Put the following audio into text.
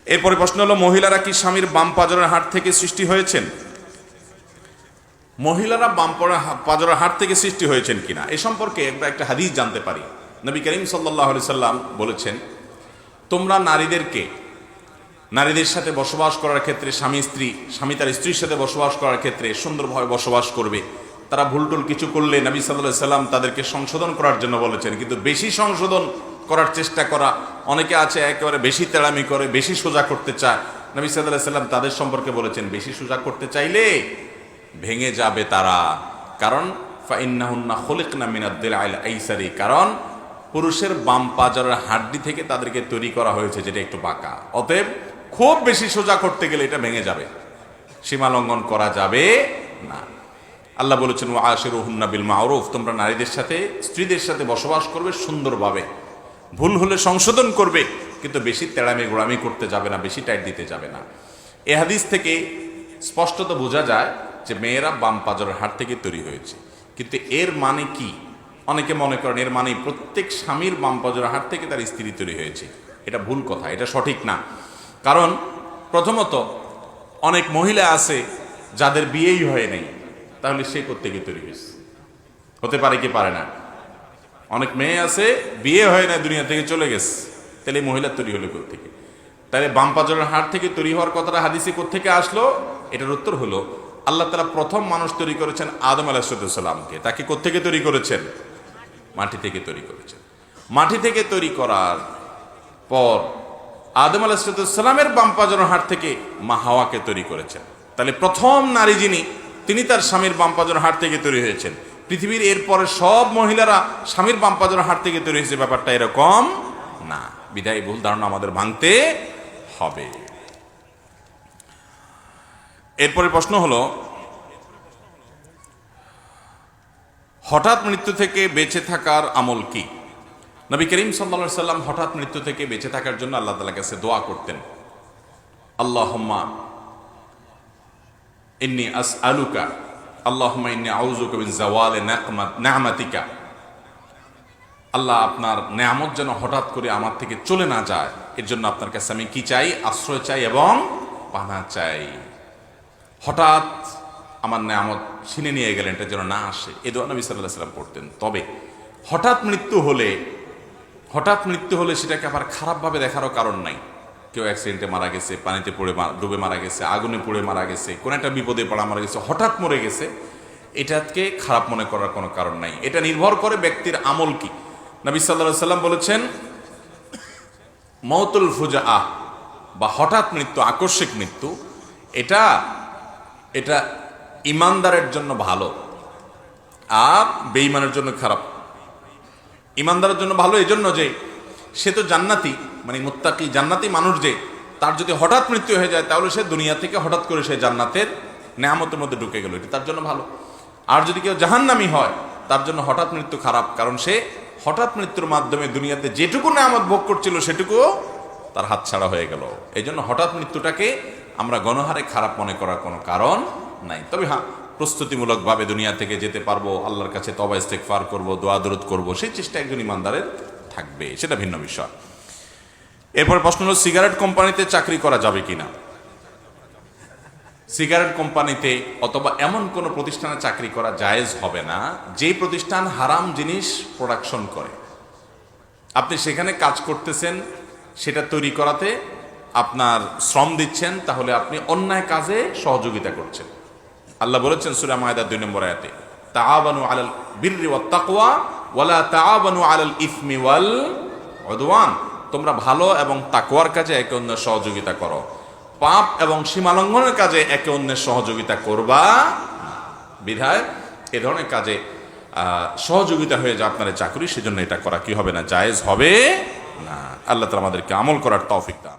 এরপরে প্রশ্ন হলো, মহিলারা কি স্বামীর বাম পাজরের হাড় থেকে সৃষ্টি হয়েছেন? মহিলারা বাম পাজরের হাড় থেকে সৃষ্টি হয়েছেন কিনা এ সম্পর্কে আমরা একটা হাদিস জানতে পারি। নবী করিম সাল্লাল্লাহু আলাইহি সাল্লাম বলেছেন, তোমরা নারীদের সাথে বসবাস করার ক্ষেত্রে স্বামী তার স্ত্রীর সাথে বসবাস করার ক্ষেত্রে সুন্দরভাবে বসবাস করবে। তারা ভুলটুল কিছু করলে নবী সাল্লাল্লাহু আলাইহি সাল্লাম তাদেরকে সংশোধন করার জন্য বলেছেন। কিন্তু বেশি সংশোধন করার চেষ্টা করা, অনেকে আছে একেবারে বেশি তেড়ামি করে, বেশি সোজা করতে চায়। নবী সাল্লাল্লাহু আলাইহি সাল্লাম তাদের সম্পর্কে বলেছেন, বেশি সোজা করতে চাইলে ভেঙে যাবে তারা। কারণ ফাইন্নাহুন্না খুলিকনা মিনাদ দিলআইল আইসারি, কারণ পুরুষের বাম পাজরের হাড্ডি থেকে তাদেরকে তৈরি করা হয়েছে যেটা একটু বাঁকা। অতএব খুব বেশি সোজা করতে গেলে এটা ভেঙে যাবে, সীমা লঙ্ঘন করা যাবে না। আল্লাহ বলেছেন, ওয়াশিরুহুন্না বিল মারুফ, তোমরা নারীদের সাথে স্ত্রীদের সাথে বসবাস করবে সুন্দরভাবে, ভুল হলে সংশোধন করবে, কিন্তু বেশি তেড়ামি গোড়ামি করতে যাবে না, বেশি টাইট দিতে যাবে না। এ হাদিস থেকে স্পষ্টত বোঝা যায় যে মেয়েরা বাম পাজরের হাড় থেকে তৈরি হয়েছে। কিন্তু এর মানে কি? অনেকে মনে করেন এর মানে প্রত্যেক স্বামীর বাম পাজরের হাড় থেকে তার স্ত্রী তৈরি হয়েছে। এটা ভুল কথা, এটা সঠিক না। কারণ প্রথমত অনেক মহিলা আছে যাদের বিয়েই হয় নাই, তাহলে সে কোত্থেকে তৈরি হয়েছে? হতে পারে কি পারে না? অনেক মেয়ে আছে বিয়ে হয় না, দুনিয়া থেকে চলে গেছে, তাহলে মহিলা তৈরি হলো কোত্থেকে? তাহলে বাম পাজরের হাড় থেকে তৈরি হওয়ার কথাটা হাদিসে কোত্থেকে আসলো? এটার উত্তর হলো, আল্লাহ তাআলা প্রথম মানুষ তৈরি করেছেন আদম আলাইহিস সালামকে। তাকে কোত্থেকে তৈরি করেছেন? মাটি থেকে তৈরি করেছেন। মাটি থেকে তৈরি করার পর আদম আলাইহিস সালামের বাম পাজরের হাড় থেকে মা হাওয়াকে তৈরি করেছেন। তাহলে প্রথম নারী যিনি, তিনি তার স্বামীর বাম পাজরের হাড় থেকে তৈরি হয়েছেন। পৃথিবীর এরপরে সব মহিলারা স্বামীর বাম পাজরের হাড় থেকে তৈরি হয়েছে, ব্যাপারটা এরকম না। বিধায় ভুল ধারণা আমাদের ভাঙতে হবে। এরপরে প্রশ্ন হলো, হঠাৎ মৃত্যু থেকে বেঁচে থাকার আমল কি? নবী করিম সাল্লাল্লাহু আলাইহি সাল্লাম হঠাৎ মৃত্যু থেকে বেঁচে থাকার জন্য আল্লাহ তাআলার কাছে দোয়া করতেন। আল্লাহুম্মা ইন্নী আসআলুকা, আল্লাহুম্মা ইন্নী আউযুকা মিন যাওয়ালি নি'মাতিকা। আল্লাহ, আপনার নেয়ামত যেন হঠাৎ করে আমার থেকে চলে না যায়, এর জন্য আপনার কাছে আমি কি চাই? আশ্রয় চাই এবং পানা চাই। হঠাৎ আমার নেয়ামত ছিনে নিয়ে গেলেন, এটা যেন না আসে, এই দোয়া নবী সাল্লাল্লাহু আলাইহি সাল্লাম পড়তেন। তবে হঠাৎ মৃত্যু হলে সেটাকে আবার খারাপভাবে দেখারও কারণ নাই। কেউ অ্যাক্সিডেন্টে মারা গেছে, পানিতে পড়ে ডুবে মারা গেছে, আগুনে পুড়ে মারা গেছে, কোন একটা বিপদে পড়া মারা গেছে, হঠাৎ মরে গেছে, এটাকে খারাপ মনে করার কোনো কারণ নাই। এটা নির্ভর করে ব্যক্তির আমল কি। নবী সাল্লাল্লাহু আলাইহি সাল্লাম বলেছেন, মাউতুল ফুজাআহ বা হঠাৎ মৃত্যু, আকস্মিক মৃত্যু, এটা ইমানদারের জন্য ভালো আর বেঈমানের জন্য খারাপ। ইমানদারের জন্য ভালো এই জন্য যে সে তো জান্নাতি, মানে মুত্তাকি জান্নাতি মানুষ, যে তার যদি হঠাৎ মৃত্যু হয়ে যায় তাহলে সে দুনিয়া থেকে হঠাৎ করে সে জান্নাতের নেয়ামতের মধ্যে ঢুকে গেল, এটা তার জন্য ভালো। আর যদি কেউ জাহান্নামী হয় তার জন্য হঠাৎ মৃত্যু খারাপ, কারণ সে হঠাৎ মৃত্যুর মাধ্যমে দুনিয়াতে যেটুকু নেয়ামত ভোগ করছিল সেটুকুও তার হাতছাড়া হয়ে গেল। এই জন্য হঠাৎ মৃত্যুটাকে আমরা গণহারে খারাপ মনে করার কোনো কারণ নাই। তবে হ্যাঁ, প্রস্তুতিমূলকভাবে দুনিয়া থেকে যেতে পারবো, আল্লাহর কাছে তওবা ইস্তেগফার করবো, দোয়া দরুদ করবো, সেই চেষ্টা একজন ইমানদারের থাকবে, সেটা ভিন্ন বিষয়। এরপর প্রশ্ন হলো, সিগারেট কোম্পানিতে চাকরি করা যাবে কিনা? সিগারেট কোম্পানিতে অথবা এমন কোনো প্রতিষ্ঠানে চাকরি করা জায়েজ হবে না যে প্রতিষ্ঠান হারাম জিনিস প্রোডাকশন করে। আপনি সেখানে কাজ করতেছেন, সেটা তৈরি করাতে আপনার শ্রম দিচ্ছেন, তাহলে আপনি অন্যায় কাজে সহযোগিতা করছেন। আল্লাহ বলেছেন সূরা মায়েদার 2 নম্বর আয়াতে, তাআবানু আলাল বিররি ওয়াত তাকওয়া ওয়ালা তাআবানু আলাল ইসমি ওয়াল উদওয়ান। তোমরা ভালো এবং তাকওয়ার কাজে একে অন্যের সহযোগিতা করো, পাপ এবং সীমালঙ্ঘনের কাজে একে অন্যের সহযোগিতা করবা। বিধায় এ ধরনের কাজে সহযোগিতা হয়ে যায় আপনার চাকরি, সেজন্য এটা করা কি হবে না? জায়েজ হবে না। আল্লাহ তাআলা আমাদেরকে আমল করার তৌফিক দান।